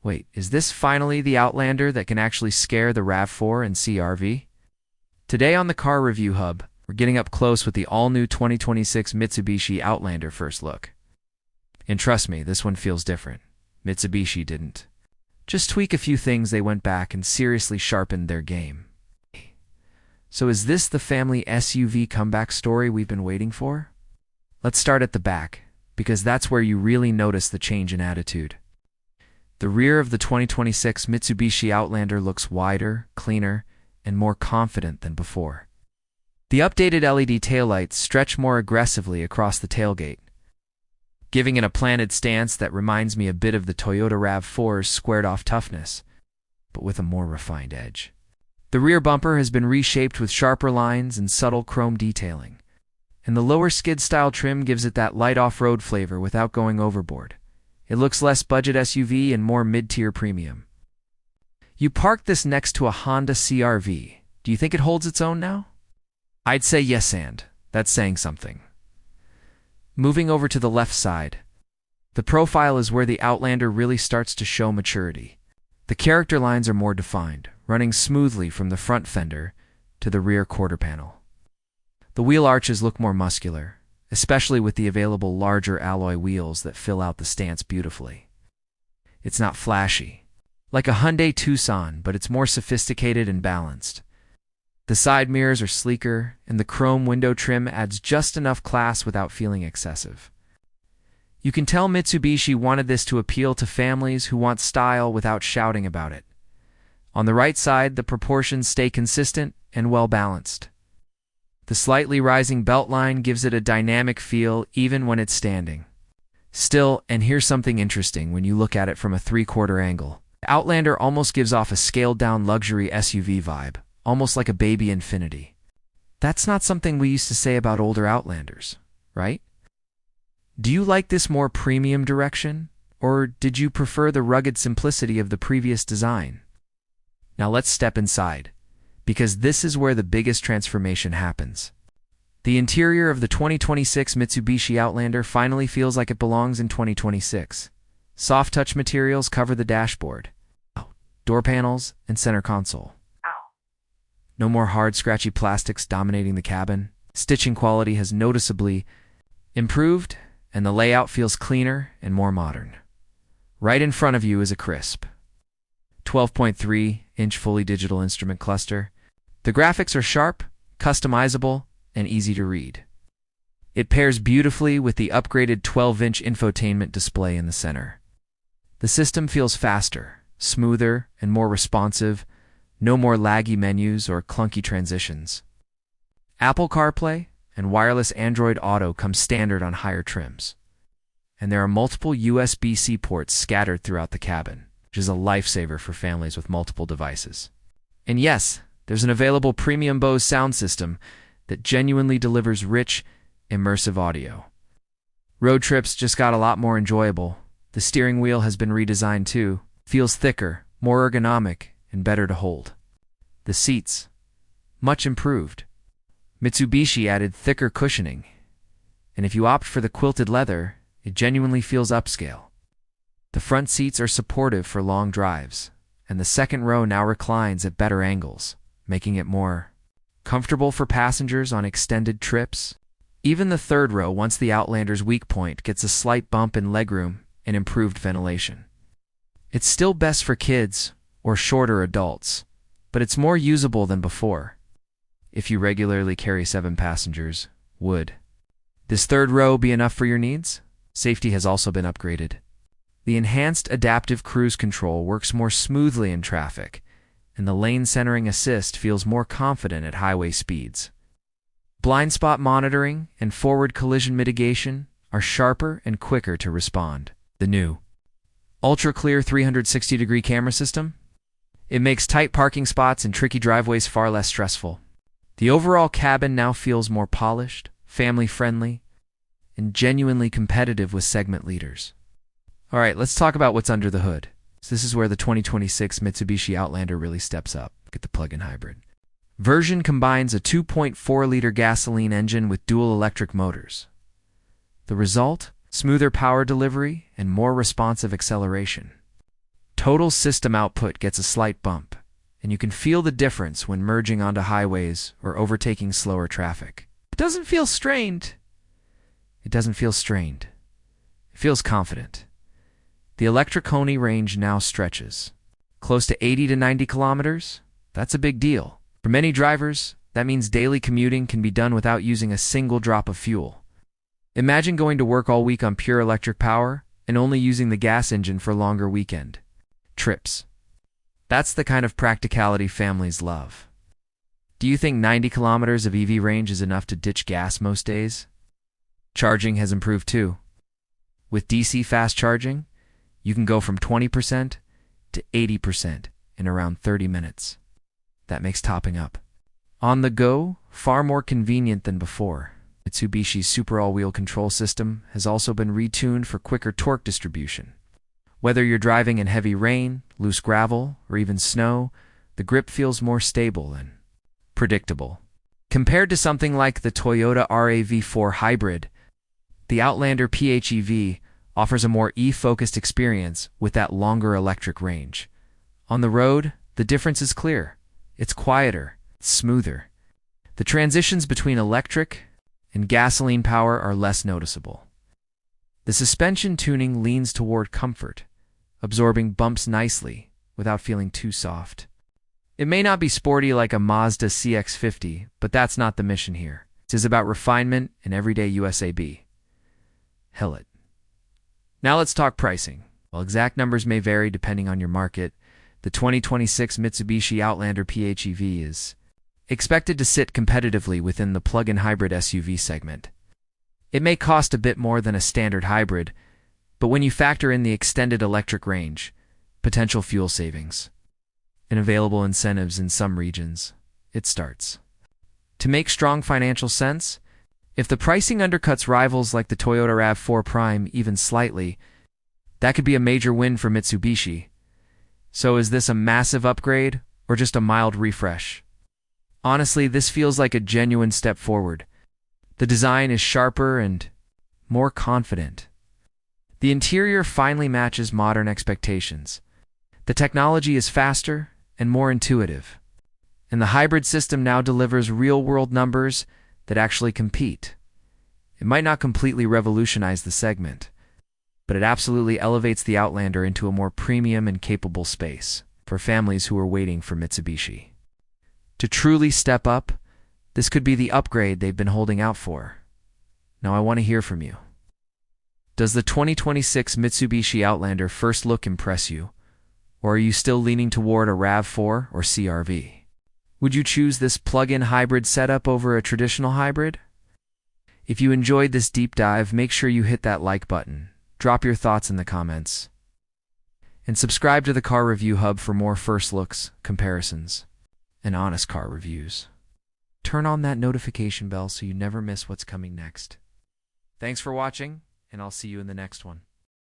Wait, is this finally the Outlander that can actually scare the RAV4 and CR-V? Today on the Car Review Hub, we're getting up close with the all-new 2026 Mitsubishi Outlander first look. And trust me, this one feels different. Mitsubishi didn't just tweak a few things, they went back and seriously sharpened their game. So is this the family SUV comeback story we've been waiting for? Let's start at the back, because that's where you really notice the change in attitude. The rear of the 2026 Mitsubishi Outlander looks wider, cleaner, and more confident than before. The updated LED taillights stretch more aggressively across the tailgate, giving it a planted stance that reminds me a bit of the Toyota RAV4's squared-off toughness, but with a more refined edge. The rear bumper has been reshaped with sharper lines and subtle chrome detailing, and the lower skid-style trim gives it that light off-road flavor without going overboard. It looks less budget SUV and more mid-tier premium. You parked this next to a Honda CR-V. Do you think it holds its own now? I'd say yes, and that's saying something. Moving over to the left side, the profile is where the Outlander really starts to show maturity. The character lines are more defined, running smoothly from the front fender to the rear quarter panel. The wheel arches look more muscular, especially with the available larger alloy wheels that fill out the stance beautifully. It's not flashy, like a Hyundai Tucson, but it's more sophisticated and balanced. The side mirrors are sleeker, and the chrome window trim adds just enough class without feeling excessive. You can tell Mitsubishi wanted this to appeal to families who want style without shouting about it. On the right side, the proportions stay consistent and well-balanced. The slightly rising beltline gives it a dynamic feel even when it's standing. Still, and here's something interesting when you look at it from a three-quarter angle, Outlander almost gives off a scaled-down luxury SUV vibe, almost like a baby Infiniti. That's not something we used to say about older Outlanders, right? Do you like this more premium direction, or did you prefer the rugged simplicity of the previous design? Now let's step inside, because this is where the biggest transformation happens. The interior of the 2026 Mitsubishi Outlander finally feels like it belongs in 2026. Soft touch materials cover the dashboard, door panels, and center console. No more hard, scratchy plastics dominating the cabin. Stitching quality has noticeably improved, and the layout feels cleaner and more modern. Right in front of you is a crisp 12.3-inch fully digital instrument cluster. The graphics are sharp, customizable, and easy to read. It pairs beautifully with the upgraded 12-inch infotainment display in the center. The system feels faster, smoother, and more responsive. No more laggy menus or clunky transitions. Apple CarPlay and wireless Android Auto come standard on higher trims. And there are multiple USB-C ports scattered throughout the cabin, which is a lifesaver for families with multiple devices. And yes, there's an available premium Bose sound system that genuinely delivers rich, immersive audio. Road trips just got a lot more enjoyable. The steering wheel has been redesigned too. Feels thicker, more ergonomic, and better to hold. The seats, much improved. Mitsubishi added thicker cushioning, and if you opt for the quilted leather, it genuinely feels upscale. The front seats are supportive for long drives, and the second row now reclines at better angles, making it more comfortable for passengers on extended trips. Even the third row, once the Outlander's weak point, gets a slight bump in legroom and improved ventilation. It's still best for kids or shorter adults, but it's more usable than before. If you regularly carry 7 passengers, would this third row be enough for your needs? Safety has also been upgraded. The enhanced adaptive cruise control works more smoothly in traffic, and the lane centering assist feels more confident at highway speeds. Blind spot monitoring and forward collision mitigation are sharper and quicker to respond. The new ultra-clear 360-degree camera system, it makes tight parking spots and tricky driveways far less stressful. The overall cabin now feels more polished, family-friendly, and genuinely competitive with segment leaders. All right, let's talk about what's under the hood. So this is where the 2026 Mitsubishi Outlander really steps up. Get the plug-in hybrid. Version combines a 2.4-liter gasoline engine with dual electric motors. The result? Smoother power delivery and more responsive acceleration. Total system output gets a slight bump, and you can feel the difference when merging onto highways or overtaking slower traffic. It doesn't feel strained. It doesn't feel strained. It feels confident. The electric-only range now stretches close to 80 to 90 kilometers. That's a big deal. For many drivers, that means daily commuting can be done without using a single drop of fuel. Imagine going to work all week on pure electric power and only using the gas engine for longer weekend trips. That's the kind of practicality families love. Do you think 90 kilometers of EV range is enough to ditch gas most days? Charging has improved too. With DC fast charging, you can go from 20% to 80% in around 30 minutes. That makes topping up on the go far more convenient than before. Mitsubishi's Super All-Wheel Control System has also been retuned for quicker torque distribution. Whether you're driving in heavy rain, loose gravel, or even snow, the grip feels more stable and predictable. Compared to something like the Toyota RAV4 Hybrid, the Outlander PHEV offers a more E-focused experience with that longer electric range. On the road, the difference is clear. It's quieter, it's smoother. The transitions between electric and gasoline power are less noticeable. The suspension tuning leans toward comfort, absorbing bumps nicely without feeling too soft. It may not be sporty like a Mazda CX-50, but that's not the mission here. It is about refinement and everyday USAB. Hell it. Now let's talk pricing. While exact numbers may vary depending on your market, the 2026 Mitsubishi Outlander PHEV is expected to sit competitively within the plug-in hybrid SUV segment. It may cost a bit more than a standard hybrid, but when you factor in the extended electric range, potential fuel savings, and available incentives in some regions, it starts to make strong financial sense. If the pricing undercuts rivals like the Toyota RAV4 Prime even slightly, that could be a major win for Mitsubishi. So is this a massive upgrade or just a mild refresh? Honestly, this feels like a genuine step forward. The design is sharper and more confident. The interior finally matches modern expectations. The technology is faster and more intuitive. And the hybrid system now delivers real-world numbers that actually compete. It might not completely revolutionize the segment, but it absolutely elevates the Outlander into a more premium and capable space for families who are waiting for Mitsubishi to truly step up. This could be the upgrade they've been holding out for. Now I want to hear from you. Does the 2026 Mitsubishi Outlander first look impress you, or are you still leaning toward a RAV4 or CR-V? Would you choose this plug-in hybrid setup over a traditional hybrid? If you enjoyed this deep dive, make sure you hit that like button, drop your thoughts in the comments, and subscribe to the Car Review Hub for more first looks, comparisons, and honest car reviews. Turn on that notification bell so you never miss what's coming next. Thanks for watching, and I'll see you in the next one.